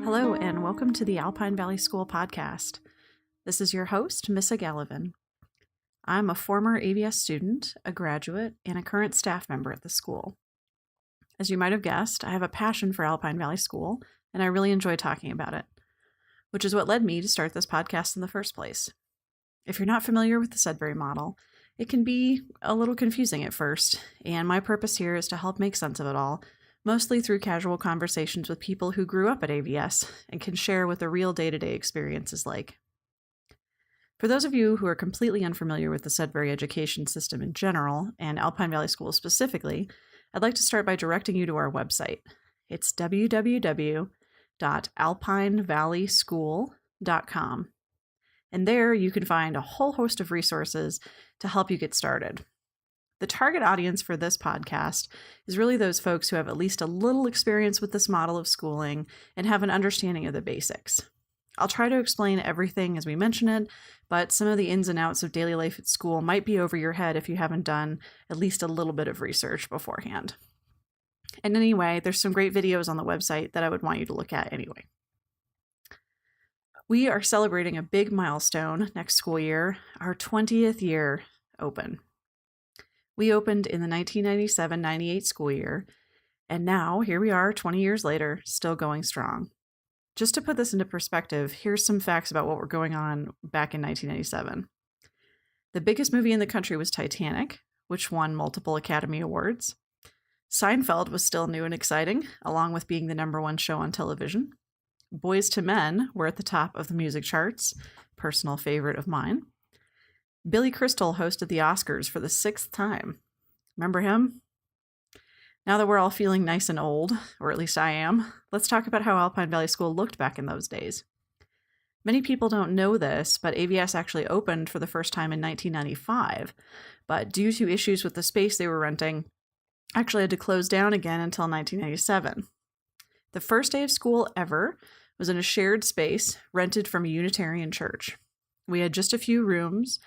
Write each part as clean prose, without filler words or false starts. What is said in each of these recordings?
Hello, and welcome to the Alpine Valley School podcast. This is your host, Missa Gallivan. I'm a former AVS student, a graduate, and a current staff member at the school. As you might have guessed, I have a passion for Alpine Valley School, and I really enjoy talking about it, which is what led me to start this podcast in the first place. If you're not familiar with the Sudbury model, it can be a little confusing at first, and my purpose here is to help make sense of it all, mostly through casual conversations with people who grew up at AVS and can share what the real day-to-day experience is like. For those of you who are completely unfamiliar with the Sudbury education system in general, and Alpine Valley School specifically, I'd like to start by directing you to our website. It's www.alpinevalley.school.com. And there you can find a whole host of resources to help you get started. The target audience for this podcast is really those folks who have at least a little experience with this model of schooling and have an understanding of the basics. I'll try to explain everything as we mention it, but some of the ins and outs of daily life at school might be over your head if you haven't done at least a little bit of research beforehand. And anyway, there's some great videos on the website that I would want you to look at anyway. We are celebrating a big milestone next school year, our 20th year open. We opened in the 1997-98 school year, and now here we are 20 years later, still going strong. Just to put this into perspective, here's some facts about what were going on back in 1997. The biggest movie in the country was Titanic, which won multiple Academy Awards. Seinfeld was still new and exciting, along with being the #1 show on television. Boys to Men were at the top of the music charts, personal favorite of mine. Billy Crystal hosted the Oscars for the 6th time. Remember him? Now that we're all feeling nice and old, or at least I am, let's talk about how Alpine Valley School looked back in those days. Many people don't know this, but AVS actually opened for the first time in 1995, but due to issues with the space they were renting, actually had to close down again until 1997. The first day of school ever was in a shared space rented from a Unitarian church. We had just a few rooms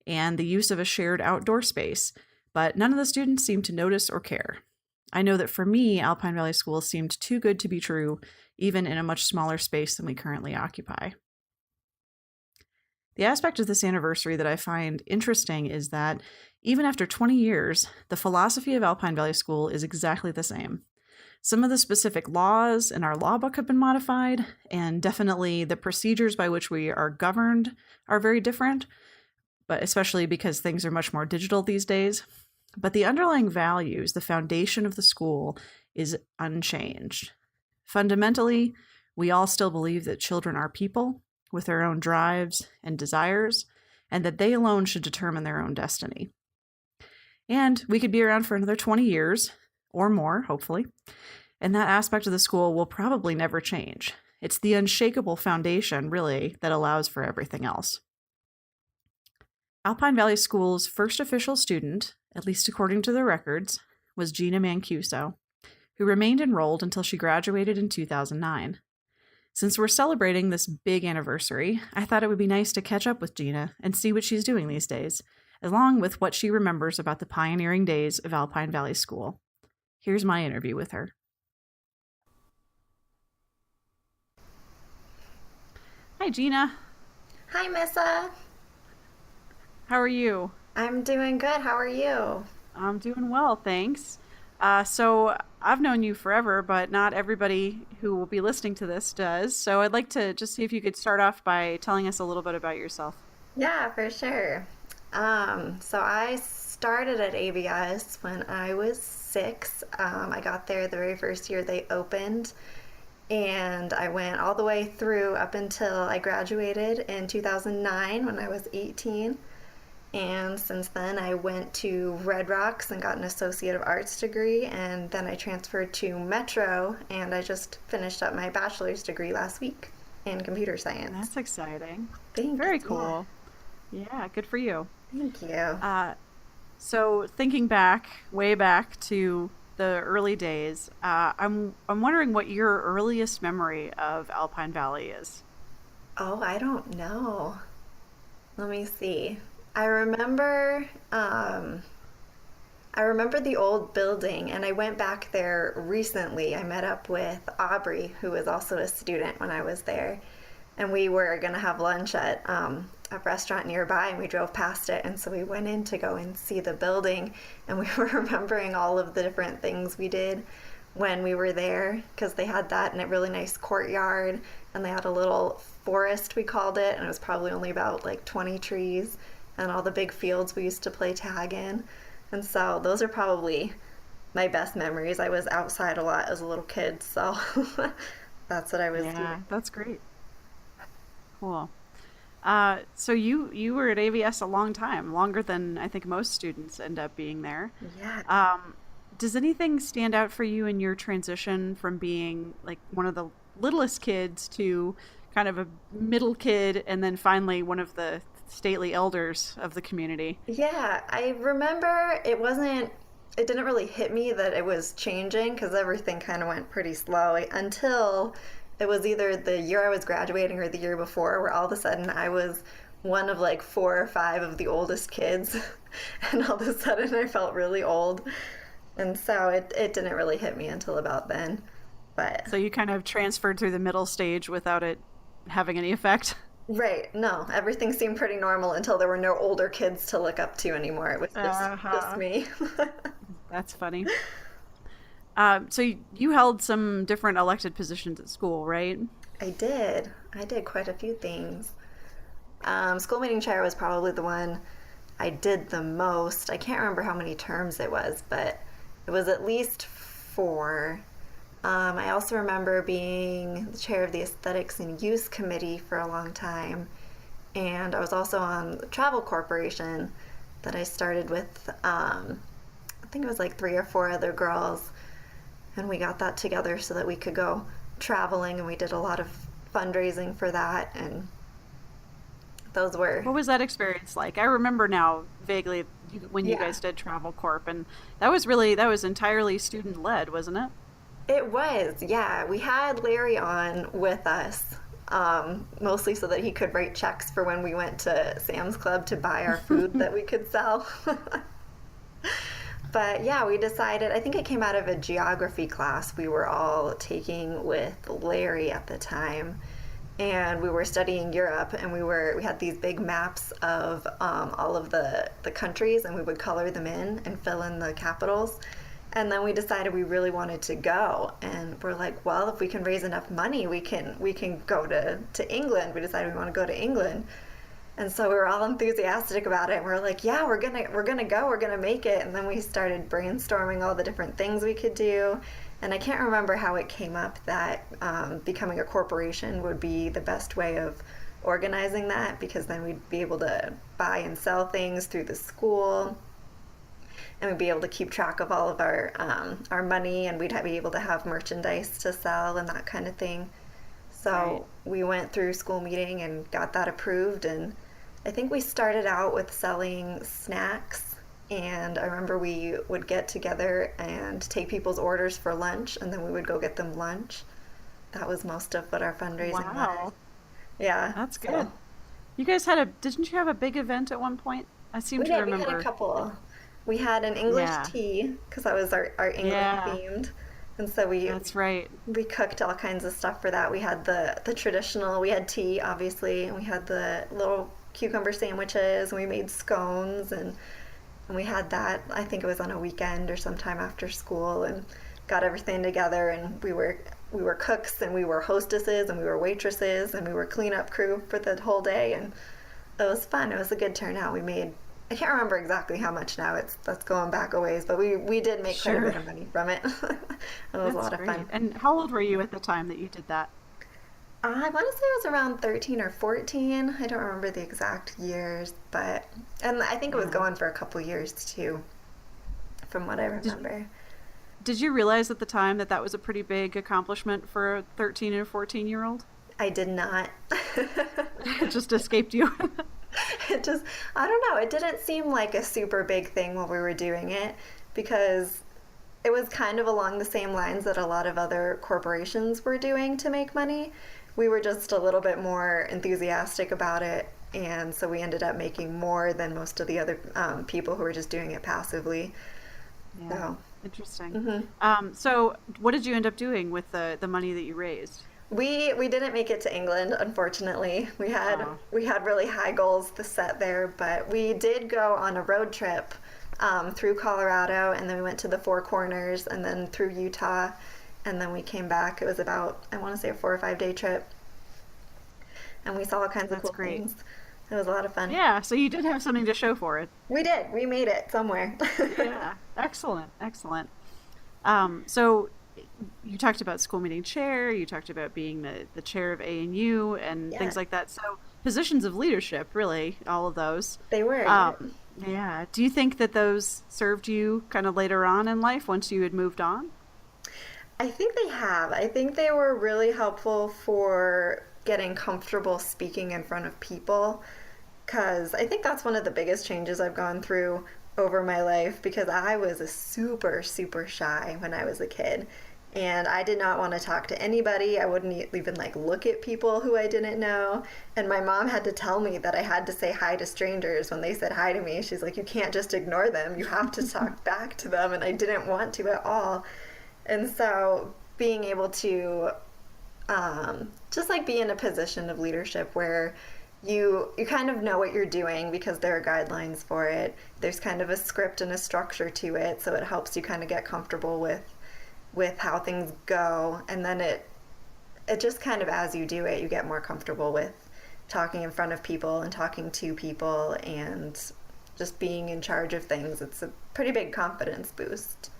and the use of a shared outdoor space, but none of the students seemed to notice or care. I know that for me, Alpine Valley School seemed too good to be true, even in a much smaller space than we currently occupy. The aspect of this anniversary that I find interesting is that even after 20 years, the philosophy of Alpine Valley School is exactly the same. Some of the specific laws in our law book have been modified, and definitely the procedures by which we are governed are very different, but especially because things are much more digital these days. But the underlying values, the foundation of the school, is unchanged. Fundamentally, we all still believe that children are people with their own drives and desires, and that they alone should determine their own destiny. And we could be around for another 20 years, or more, hopefully, and that aspect of the school will probably never change. It's the unshakable foundation, really, that allows for everything else. Alpine Valley School's first official student, at least according to the records, was Gina Mancuso, who remained enrolled until she graduated in 2009. Since we're celebrating this big anniversary, I thought it would be nice to catch up with Gina and see what she's doing these days, along with what she remembers about the pioneering days of Alpine Valley School. Here's my interview with her. Hi, Gina. Hi, Missa. How are you? I'm doing good. How are you? I'm doing well, thanks. So I've known you forever, but not everybody who will be listening to this does. So I'd like to just see if you could start off by telling us a little bit about yourself. Yeah, for sure. So I started at AVS when I was 6. I got there the very first year they opened, and I went all the way through up until I graduated in 2009 when I was 18. And since then, I went to Red Rocks and got an Associate of Arts degree, and then I transferred to Metro, and I just finished up my bachelor's degree last week in computer science. That's exciting. Thanks. Very cool. Yeah, good for you. Thank you. So thinking back, way back to the early days, I'm wondering what your earliest memory of Alpine Valley is. Oh, I don't know. Let me see. I remember I remember the old building, and I went back there recently. I met up with Aubrey, who was also a student when I was there, and we were going to have lunch at a restaurant nearby, and we drove past it, and so we went in to go and see the building, and we were remembering all of the different things we did when we were there, because they had that in a really nice courtyard, and they had a little forest, we called it, and it was probably only about like 20 trees, and all the big fields we used to play tag in. And so those are probably my best memories. I was outside a lot as a little kid, so that's what I was Yeah, doing. that's great. Cool. So you were at AVS a long time, longer than I think most students end up being there. Yeah. Um, does anything stand out for you in your transition from being like one of the littlest kids to kind of a middle kid and then finally one of the stately elders of the community? Yeah, I remember it didn't really hit me that it was changing because everything kind of went pretty slow until it was either the year I was graduating or the year before, where all of a sudden I was one of like four or five of the oldest kids. And all of a sudden I felt really old. And so it didn't really hit me until about then. But So you kind of transferred through the middle stage without it having any effect? right, no, everything seemed pretty normal until there were no older kids to look up to anymore. It was just Uh-huh. me. That's funny. So you held some different elected positions at school, right? I did. I did quite a few things. School meeting chair was probably the one I did the most. I can't remember how many terms it was, but it was at least four. I also remember being the chair of the Aesthetics and Use Committee for a long time. And I was also on the Travel Corporation that I started with, I think it was like three or four other girls. And we got that together so that we could go traveling, and we did a lot of fundraising for that. And those were, What was that experience like? I remember now vaguely when you yeah, guys did Travel Corp, and that was entirely student led, wasn't it? it was. Yeah, we had Larry on with us, mostly so that he could write checks for when we went to Sam's Club to buy our food that we could sell. But yeah, we decided, I think it came out of a geography class we were all taking with Larry at the time. And we were studying Europe, and we had these big maps of all of the countries, and we would color them in and fill in the capitals. And then we decided we really wanted to go, and we're like, well, if we can raise enough money, we can go to England. We decided we want to go to England. And so we were all enthusiastic about it. And we are like, yeah, we're gonna go, we're gonna make it. And then we started brainstorming all the different things we could do. And I can't remember how it came up that becoming a corporation would be the best way of organizing that, because then we'd be able to buy and sell things through the school, and we'd be able to keep track of all of our money, and be able to have merchandise to sell and that kind of thing. Right. So we went through school meeting and got that approved, and I think we started out with selling snacks, and I remember we would get together and take people's orders for lunch, and then we would go get them lunch. That was most of what our fundraising was. Wow, Yeah, that's so good. You guys had a, didn't you have a big event at one point? I seem we to did. We had a remember. couple. We had an English Yeah, tea because that was our England yeah, themed, and so we that's right. we cooked all kinds of stuff for that. We had the traditional. We had tea, obviously, and we had the little cucumber sandwiches, and we made scones, and we had that. I think it was on a weekend or sometime after school, and got everything together. And we were cooks, and we were hostesses, and we were waitresses, and we were cleanup crew for the whole day, and it was fun. It was a good turnout. We made, I can't remember exactly how much now. That's going back a ways, but we did make quite a bit Sure. of money from it. It was a That's lot of great. fun. And how old were you at the time that you did that? I want to say it was around 13 or 14. I don't remember the exact years, but and I think it was Yeah. going for a couple years too, from what I Did remember. did you realize at the time that that was a pretty big accomplishment for a 13 and 14-year-old? I did not. It just escaped you. It just, I don't know, it didn't seem like a super big thing while we were doing it, because it was kind of along the same lines that a lot of other corporations were doing to make money. We were just a little bit more enthusiastic about it, and so we ended up making more than most of the other people who were just doing it passively. Yeah. So, Interesting. hmm So what did you end up doing with the money that you raised? we didn't make it to England, unfortunately. Oh, We had really high goals to set there, but we did go on a road trip through Colorado, and then we went to the Four Corners, and then through Utah, and then we came back. It was about, I want to say, a 4 or 5 day trip, and we saw all kinds of that's cool great. things. It was a lot of fun. Yeah, so you did have something to show for it. We did. We made it somewhere. Yeah, excellent, excellent. So you talked about school meeting chair, you talked about being the chair of ANU and Yeah, things like that. So positions of leadership, really, all of those. they were. Yeah. Um, yeah. Do you think that those served you kind of later on in life once you had moved on? I think they have. I think they were really helpful for getting comfortable speaking in front of people because I think that's one of the biggest changes I've gone through over my life because I was a super, super shy when I was a kid. And I did not want to talk to anybody. I wouldn't even like look at people who I didn't know. And my mom had to tell me that I had to say hi to strangers when they said hi to me. She's like, you can't just ignore them. You have to talk back to them. And I didn't want to at all. And so being able to just like be in a position of leadership where you kind of know what you're doing because there are guidelines for it. There's kind of a script and a structure to it, so it helps you kind of get comfortable with how things go, and then it just kind of as you do it, you get more comfortable with talking in front of people and talking to people and just being in charge of things. It's a pretty big confidence boost.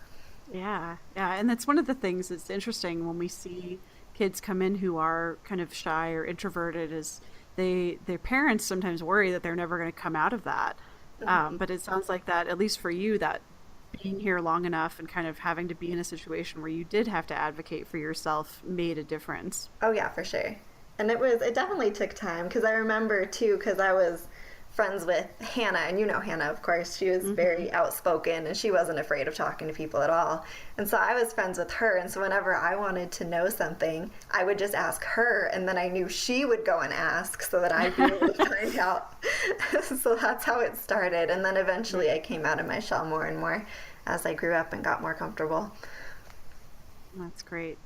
Yeah, yeah, and that's one of the things that's interesting when we see kids come in who are kind of shy or introverted is their parents sometimes worry that they're never going to come out of that. But it sounds like that, at least for you, that being here long enough and kind of having to be in a situation where you did have to advocate for yourself made a difference. Oh yeah, for sure. And it definitely took time because I remember too because I was friends with Hannah, and you know Hannah, of course. She was Hmm. very outspoken and she wasn't afraid of talking to people at all. And so I was friends with her, and so whenever I wanted to know something, I would just ask her, and then I knew she would go and ask so that I'd be able to find out. So that's how it started. And then eventually I came out of my shell more and more as I grew up and got more comfortable. That's great.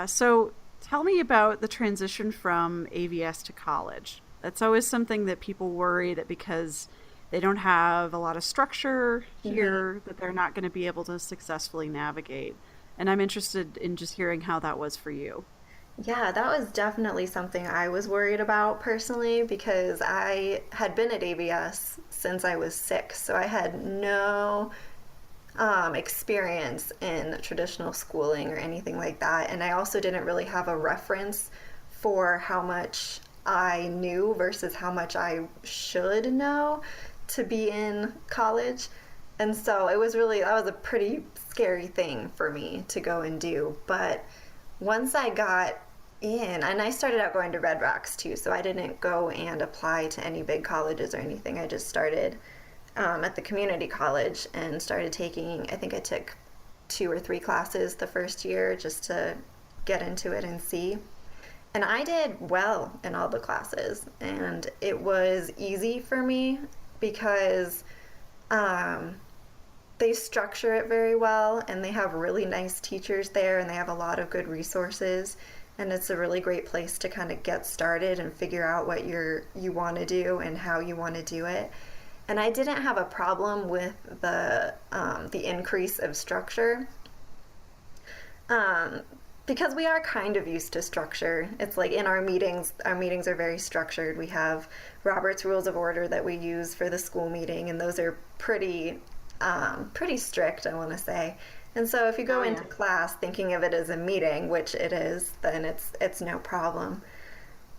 So tell me about the transition from AVS to college. That's always something that people worry that because they don't have a lot of structure hmm here, that they're not going to be able to successfully navigate. And I'm interested in just hearing how that was for you. Yeah, that was definitely something I was worried about personally because I had been at ABS since I was 6, so I had no experience in traditional schooling or anything like that. And I also didn't really have a reference for how much I knew versus how much I should know to be in college. And so that was a pretty scary thing for me to go and do. But once I got in, and I started out going to Red Rocks too, so I didn't go and apply to any big colleges or anything. I just started at the community college and started taking, I think I took 2 or 3 classes the first year just to get into it and see. And I did well in all the classes, and it was easy for me because um, they structure it very well and they have really nice teachers there and they have a lot of good resources, and it's a really great place to kind of get started and figure out what you want to do and how you want to do it. And I didn't have a problem with the increase of structure um, because we are kind of used to structure. It's like in our meetings are very structured. We have Robert's Rules of Order that we use for the school meeting, and those are pretty strict, I want to say. And so if you go Oh, into yeah. class thinking of it as a meeting, which it is, then it's no problem.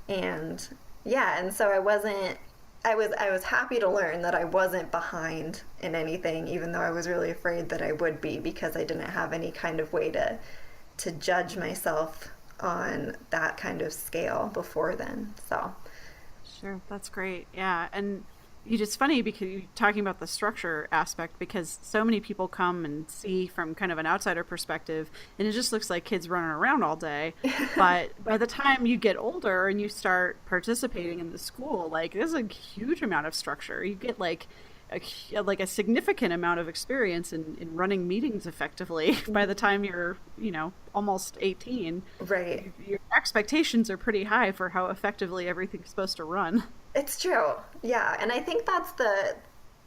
And yeah, and so I was happy to learn that I wasn't behind in anything, even though I was really afraid that I would be because I didn't have any kind of way to judge myself on that kind of scale before then. So, Sure, that's great. Yeah, and it's funny because you're talking about the structure aspect because so many people come and see from kind of an outsider perspective, and it just looks like kids running around all day. But by the time you get older and you start participating in the school, like there's a huge amount of structure. You get like like a significant amount of experience in running meetings effectively by the time you're, almost 18. Right. Your expectations are pretty high for how effectively everything's supposed to run. It's true. Yeah. And I think that's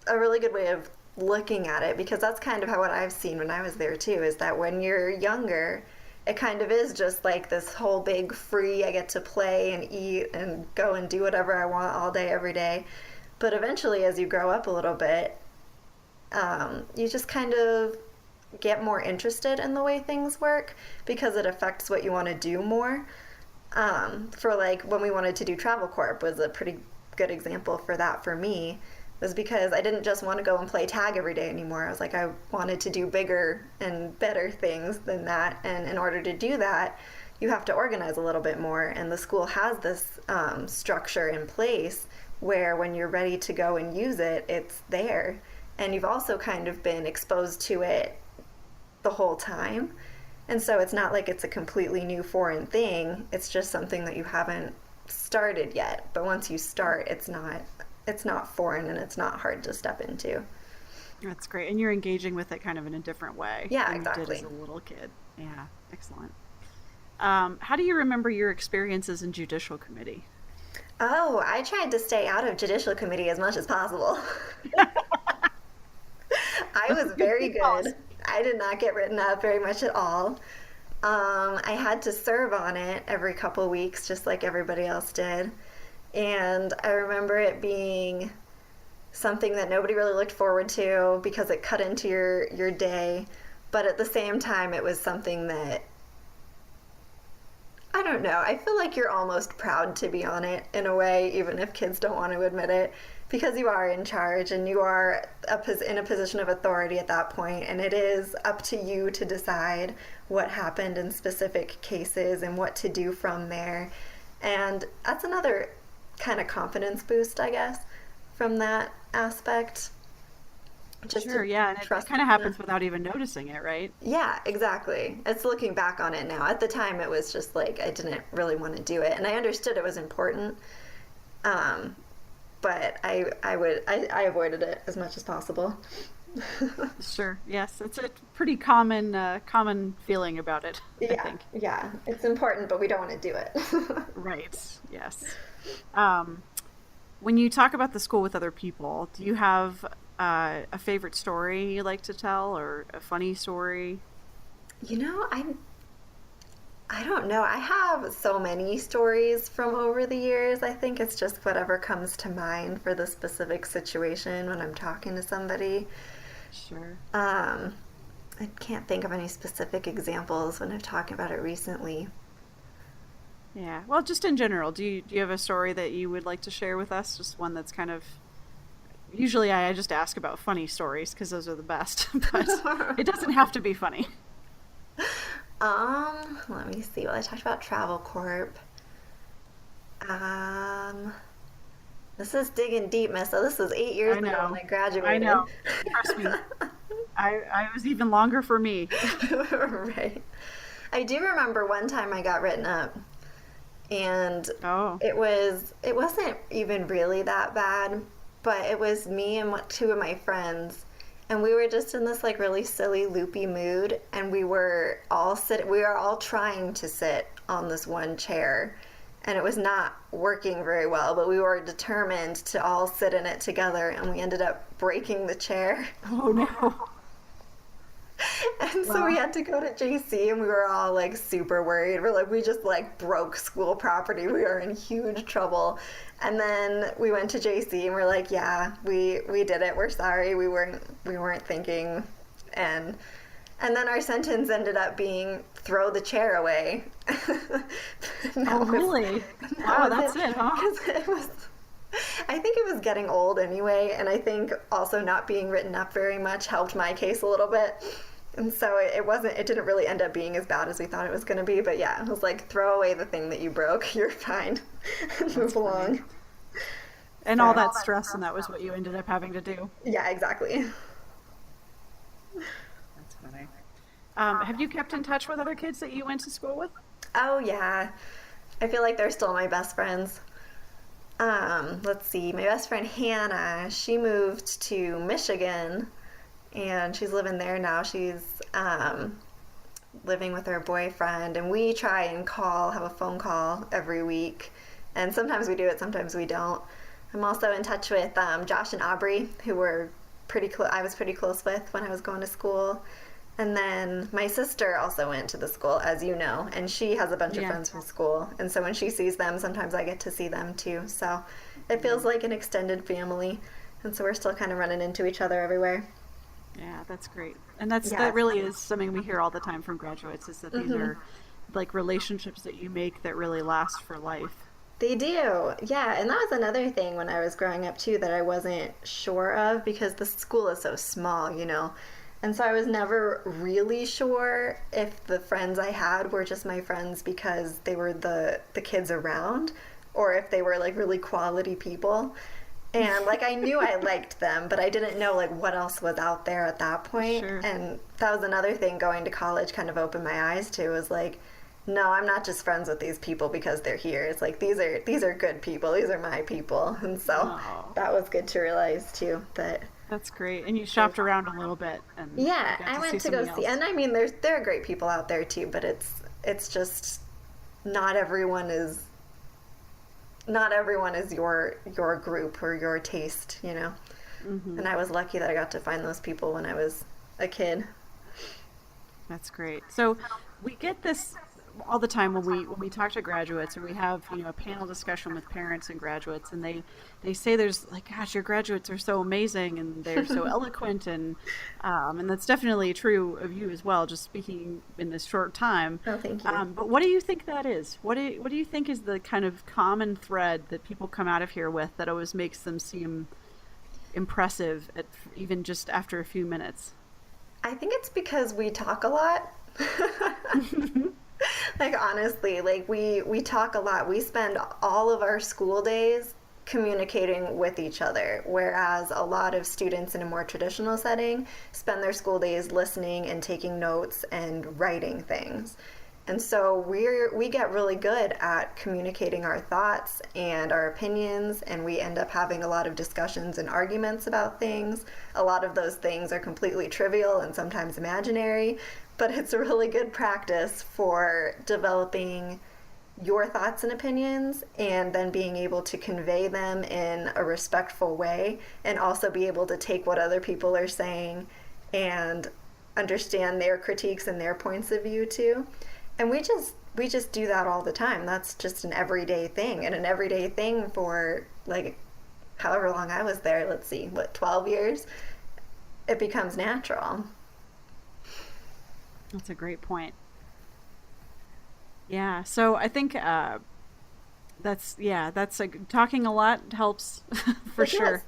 a really good way of looking at it, because that's kind of how what I've seen when I was there too, is that when you're younger, it kind of is just like this whole big free, I get to play and eat and go and do whatever I want all day, every day. But eventually, as you grow up a little bit, you just kind of get more interested in the way things work, because it affects what you want to do more. For like when we wanted to do Travel Corp was a pretty good example for that for me, was because I didn't just want to go and play tag every day anymore. I was like, I wanted to do bigger and better things than that. And in order to do that, you have to organize a little bit more. And the school has this structure in place where when you're ready to go and use it, it's there. And you've also kind of been exposed to it the whole time. And so it's not like it's a completely new foreign thing. It's just something that you haven't started yet. But once you start, it's not foreign, and it's not hard to step into. That's great. And you're engaging with it kind of in a different way Yeah, than exactly. you did as a little kid. Yeah, excellent. How do you remember your experiences in judicial committee? Oh, I tried to stay out of judicial committee as much as possible. I was very good. I did not get written up very much at all. I had to serve on it every couple weeks, just like everybody else did. And I remember it being something that nobody really looked forward to because it cut into your day. But at the same time, it was something that, I don't know, I feel like you're almost proud to be on it in a way, even if kids don't want to admit it, because you are in charge and you are in a position of authority at that point, and it is up to you to decide what happened in specific cases and what to do from there. And that's another kind of confidence boost, I guess, from that aspect. Just Sure, yeah, and it trust. kind of happens without even noticing it, right? Yeah, exactly. It's looking back on it now. At the time, it was just like I didn't really want to do it, and I understood it was important, but I avoided it as much as possible. Sure, yes, it's a pretty common feeling about it, I Yeah, think. yeah, it's important, but we don't want to do it. Right, yes. Um, when you talk about the school with other people, do you have a favorite story you like to tell, or a funny story? You know, I don't know. I have so many stories from over the years. I think it's just whatever comes to mind for the specific situation when I'm talking to somebody. Sure. Um, I can't think of any specific examples when I've talked about it recently. Yeah. Well, just in general, do you have a story that you would like to share with us? Just one that's kind of usually I just ask about funny stories because those are the best, but it doesn't have to be funny. Let me see. Well, I talked about Travel Corp. Um, this is digging deep, Miss. So this was 8 years I ago know. when I I graduated. know. Trust me. I was even longer for me. Right. I do remember one time I got written up, and Oh. it wasn't even really that bad, but it was me and two of my friends, and we were just in this like really silly loopy mood, and we were all trying to sit on this one chair, and it was not working very well, but we were determined to all sit in it together, and we ended up breaking the chair. Oh no. And so we Wow. had to go to JC, and we were all like super worried. We're like, we just like broke school property. We are in huge trouble. And then we went to JC and we're like, yeah, we did it. We're sorry. We weren't thinking. And then our sentence ended up being throw the chair away. And Oh really? Wow, that's it, huh? 'Cause it was, I think it was getting old anyway, and I think also not being written up very much helped my case a little bit. And so it didn't really end up being as bad as we thought it was going to be. But yeah, it was like, throw away the thing that you broke. You're fine. And move Funny. along. And So, all that stress, and that was what you ended up having to do. yeah, exactly. That's funny. Have you kept in touch with other kids that you went to school with? Oh, yeah. I feel like they're still my best friends. Let's see, my best friend Hannah, she moved to Michigan and she's living there now. She's living with her boyfriend, and we try and have a phone call every week. And sometimes we do it, sometimes we don't. I'm also in touch with Josh and Aubrey, who were I was pretty close with when I was going to school. And then my sister also went to the school, as you know, and she has a bunch of friends from school. And so when she sees them, sometimes I get to see them too. So it feels like an extended family. And so we're still kind of running into each other everywhere. Yeah, that's great. And that really is something we hear all the time from graduates, is that these are like relationships that you make that really last for life. They do. Yeah, and that was another thing when I was growing up too that I wasn't sure of, because the school is so small, you know. And so I was never really sure if the friends I had were just my friends because they were the kids around, or if they were like really quality people. And like I knew I liked them, but I didn't know like what else was out there at that point. Sure. And that was another thing going to college kind of opened my eyes to, was like, no, I'm not just friends with these people because they're here. It's like these are good people. These are my people. And so that was good to realize too, that that's great. And you shopped around a little bit, and yeah, got I went to somebody go see, else. and I mean there are great people out there too, but it's just not everyone is your group or your taste, you know. And I was lucky that I got to find those people when I was a kid. That's great. So we get this all the time when we talk to graduates, or we have, you know, a panel discussion with parents and graduates, and they say there's like, gosh, your graduates are so amazing and they're so eloquent, and that's definitely true of you as well, just speaking in this short time. Oh, thank you. But what do you think that is? What do you think is the kind of common thread that people come out of here with that always makes them seem impressive even just after a few minutes? I think it's because we talk a lot. Like honestly, like we talk a lot. We spend all of our school days communicating with each other, whereas a lot of students in a more traditional setting spend their school days listening and taking notes and writing things. And so we get really good at communicating our thoughts and our opinions, and we end up having a lot of discussions and arguments about things. A lot of those things are completely trivial and sometimes imaginary, but it's a really good practice for developing your thoughts and opinions, and then being able to convey them in a respectful way, and also be able to take what other people are saying and understand their critiques and their points of view too. And we just do that all the time. That's just an everyday thing, and an everyday thing for like however long I was there, let's see, 12 years, it becomes natural. That's a great point. Yeah, so I think that's like talking a lot helps for It does. sure.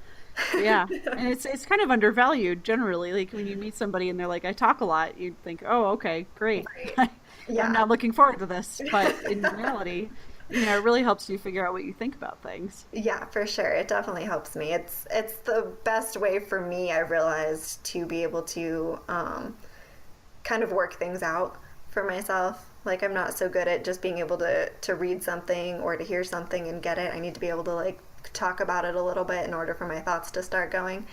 Yeah, and it's kind of undervalued generally. Like when you meet somebody and they're like, "I talk a lot," you think, "Oh, okay, great." Right. I'm Yeah. not looking forward to this, but in reality, you know, it really helps you figure out what you think about things. Yeah, for sure. It definitely helps me. It's the best way for me, I realized, to be able to kind of work things out for myself. Like I'm not so good at just being able to read something or to hear something and get it. I need to be able to like talk about it a little bit in order for my thoughts to start going.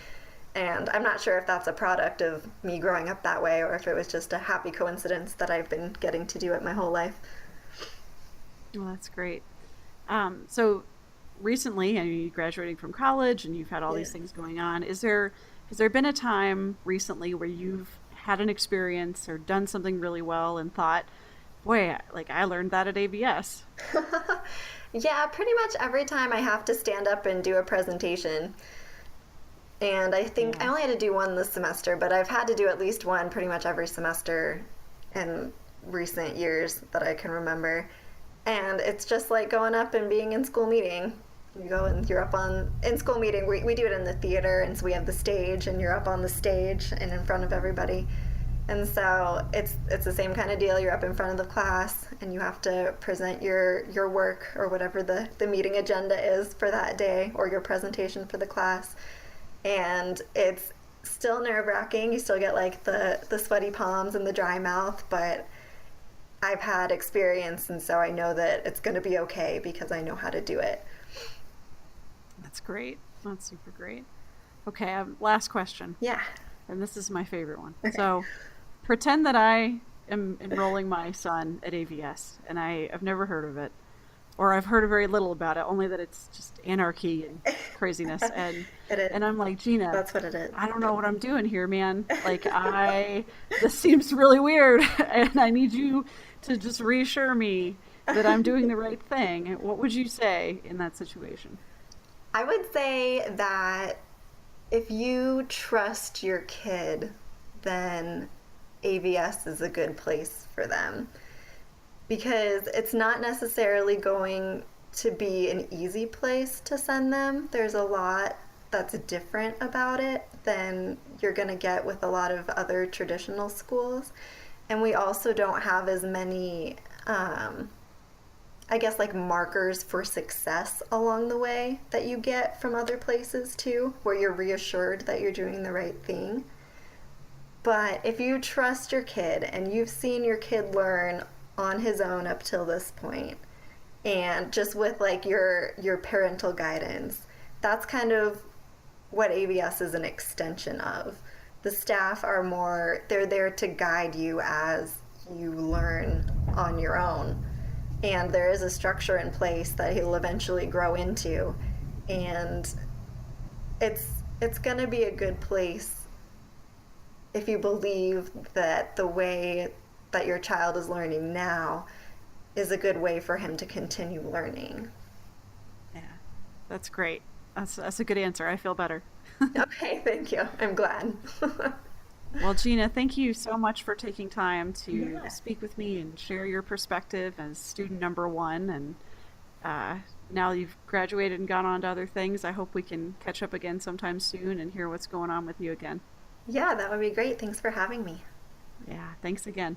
And I'm not sure if that's a product of me growing up that way, or if it was just a happy coincidence that I've been getting to do it my whole life. Well, that's great. So recently, I mean, you graduating from college and you've had all Yeah. these things going on. Has there been a time recently where you've had an experience or done something really well and thought, boy, like I learned that at ABS? Yeah, pretty much every time I have to stand up and do a presentation. And I think I Yeah. only had to do one this semester, but I've had to do at least one pretty much every semester in recent years that I can remember. And it's just like going up and being in school meeting. You go and you're up in school meeting. We do it in the theater, and so we have the stage, and you're up on the stage and in front of everybody. And so it's the same kind of deal. You're up in front of the class, and you have to present your work or whatever the meeting agenda is for that day, or your presentation for the class. And it's still nerve-wracking. You still get like the sweaty palms and the dry mouth, but I've had experience, and so I know that it's going to be okay because I know how to do it. That's great. That's super great. Okay, last question. Yeah. And this is my favorite one. Okay. So pretend that I am enrolling my son at AVS and I've never heard of it. Or I've heard very little about it, only that it's just anarchy and craziness. It is. And I'm like, Gina, That's what it is. I don't know what I'm doing here, man. Like this seems really weird, and I need you to just reassure me that I'm doing the right thing. What would you say in that situation? I would say that if you trust your kid, then AVS is a good place for them because it's not necessarily going to be an easy place to send them. There's a lot that's different about it than you're going to get with a lot of other traditional schools. And we also don't have as many, I guess, like markers for success along the way that you get from other places too, where you're reassured that you're doing the right thing. But if you trust your kid and you've seen your kid learn on his own up till this point, and just with like your parental guidance, that's kind of what AVS is an extension of. The staff are more, they're there to guide you as you learn on your own. And there is a structure in place that he'll eventually grow into. And it's going to be a good place if you believe that the way that your child is learning now is a good way for him to continue learning. Yeah, that's great. That's a good answer. I feel better. Okay, thank you. I'm glad. Well, Gina, thank you so much for taking time to Yeah. speak with me and share your perspective as student number one. And now you've graduated and gone on to other things. I hope we can catch up again sometime soon and hear what's going on with you again. Yeah, that would be great. Thanks for having me. Yeah, thanks again.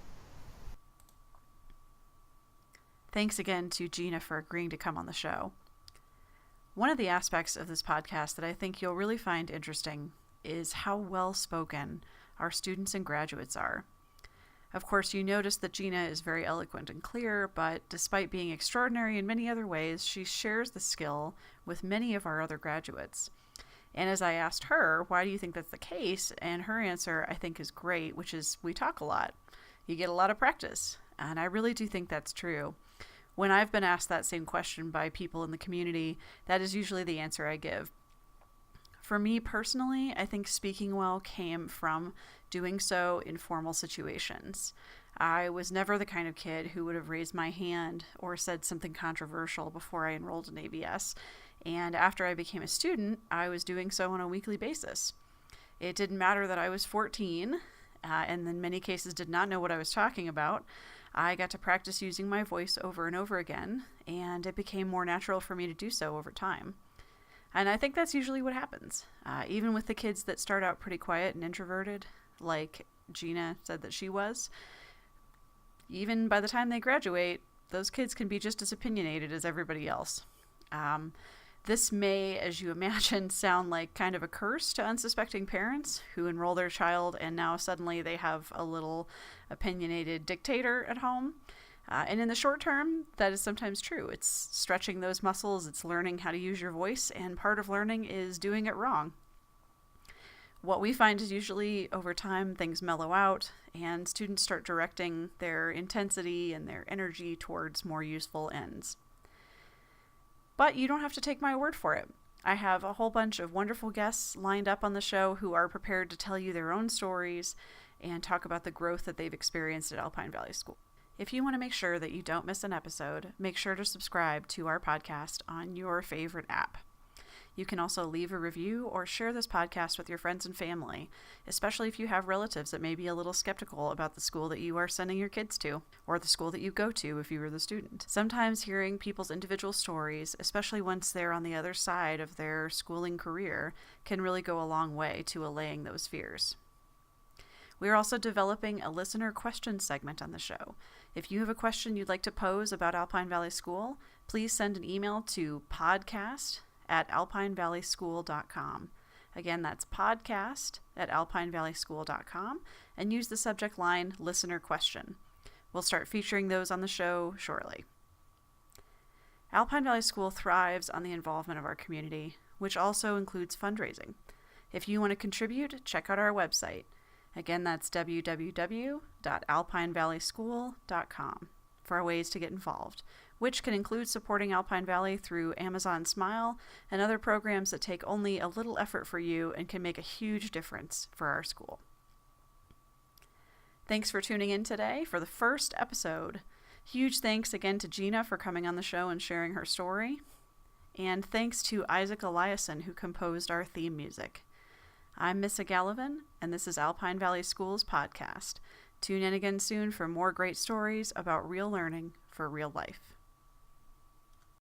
Thanks again to Gina for agreeing to come on the show. One of the aspects of this podcast that I think you'll really find interesting is how well spoken our students and graduates are. Of course, you notice that Gina is very eloquent and clear, but despite being extraordinary in many other ways, she shares the skill with many of our other graduates. And as I asked her, why do you think that's the case? And her answer, I think, is great, which is we talk a lot. You get a lot of practice. And I really do think that's true. When I've been asked that same question by people in the community, that is usually the answer I give. For me personally, I think speaking well came from doing so in formal situations. I was never the kind of kid who would have raised my hand or said something controversial before I enrolled in AVS. And after I became a student, I was doing so on a weekly basis. It didn't matter that I was 14 and in many cases did not know what I was talking about. I got to practice using my voice over and over again, and it became more natural for me to do so over time. And I think that's usually what happens. Even with the kids that start out pretty quiet and introverted, like Gina said that she was, even by the time they graduate, those kids can be just as opinionated as everybody else. This may, as you imagine, sound like kind of a curse to unsuspecting parents who enroll their child and now suddenly they have a little opinionated dictator at home. And in the short term, that is sometimes true. It's stretching those muscles, it's learning how to use your voice, and part of learning is doing it wrong. What we find is usually over time things mellow out and students start directing their intensity and their energy towards more useful ends. But you don't have to take my word for it. I have a whole bunch of wonderful guests lined up on the show who are prepared to tell you their own stories and talk about the growth that they've experienced at Alpine Valley School. If you want to make sure that you don't miss an episode, make sure to subscribe to our podcast on your favorite app. You can also leave a review or share this podcast with your friends and family, especially if you have relatives that may be a little skeptical about the school that you are sending your kids to, or the school that you go to if you were the student. Sometimes hearing people's individual stories, especially once they're on the other side of their schooling career, can really go a long way to allaying those fears. We are also developing a listener question segment on the show. If you have a question you'd like to pose about Alpine Valley School, please send an email to podcast@alpinevalley.school.com. Again, that's podcast@alpinevalley.school.com, and use the subject line listener question. We'll start featuring those on the show shortly. Alpine Valley School thrives on the involvement of our community, which also includes fundraising. If you want to contribute, check out our website. Again, that's www.alpinevalley.school.com for ways to get involved, which can include supporting Alpine Valley through Amazon Smile and other programs that take only a little effort for you and can make a huge difference for our school. Thanks for tuning in today for the first episode. Huge thanks again to Gina for coming on the show and sharing her story. And thanks to Isaac Eliason, who composed our theme music. I'm Missa Gallivan, and this is Alpine Valley School's podcast. Tune in again soon for more great stories about real learning for real life.